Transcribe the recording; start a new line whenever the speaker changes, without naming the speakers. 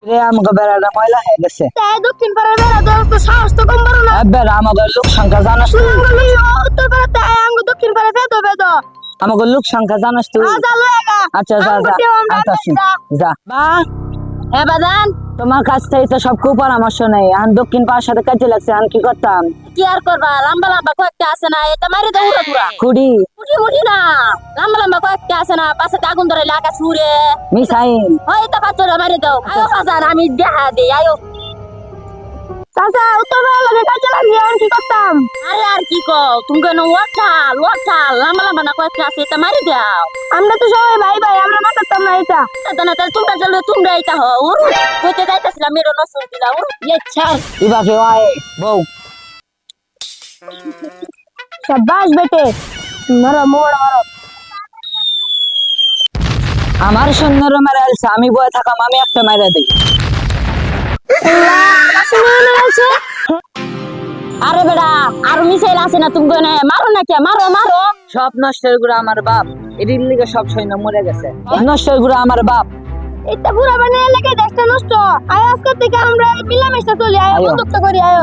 রে আমাকে বেড়াটা ময়লা হয়ে গেছে।
তাই দক্ষিণ পাড়ার বেড়া দেওয়ার তো সাহস তো কম বড় না।
বেড়া আমাকে লোক সংখ্যা জানাস তুই?
উত্তর পাড়া তাই আঙ্গু দক্ষিণ পাড়া বেদ বেদ।
আমাকে লোক সংখ্যা জানাস তুই?
আজা লয়েগা।
আচ্ছা যা যা আনতাছি যা। বা
এ বাদান
তোমার কাছ থেকে তো সব খুব পরামর্শ নেই। আমি দক্ষিণ পাড়ার সাথে কাজে লাগছে, আমি কি করতাম?
কি আর করবা, লম্বা লম্বা কয়েকটা আছে না, এটা মারি দাও উড়া পুরা।
খুড়ি
উঠি উঠি না, লম্বা লম্বা কয়েকটা আছে না, পাশে আগুন ধরে লাগা ছুরে।
মিসাইল
ওই তা পাথর মারি দাও। আয়ো বাজান আমি দেখা দেই আয়ো। চাচা উত্তর পাড়া লাগে কাজে লাগছে, আমি কি করতাম? আরে আর কি কও, তুমি কেন ওয়াটাল লম্বা লম্বা না কয়েকটা আছে, এটা মারি দাও। আমরা তো সবাই ভাই ভাই, আমরা মারতাম না এটা। তা না তাহলে তোমরা চলবে, তোমরা এটা হও। উড়ু কইতে যাইতাছিলাম মেরো নসল দিলা। উড়ু ছাড়
ইবাকে আয় বউ।
শাবাশ বেটে, মারো মোড় মারো।
আমার সৈন্যর মেরে আলছে, আমি বয়ে থাকাম, আমি একটা মেরে দিই।
আরে বেড়া আর মিসাইল আছে না, তুমি গনে মারো না কে, মারো মারো।
সব নষ্টের গুড়া আমার বাপ, এটির লিগে সব সৈন্য মরে গেছে। নষ্টের গুড়া আমার বাপ।
এটা পুরা বানিয়ে লেগে দেশটা নষ্ট। আয় আজকে থেকে আমরা মিলামেশা চলি, আয়
আয়ো।
বন্ধুত্ব করি, আয়।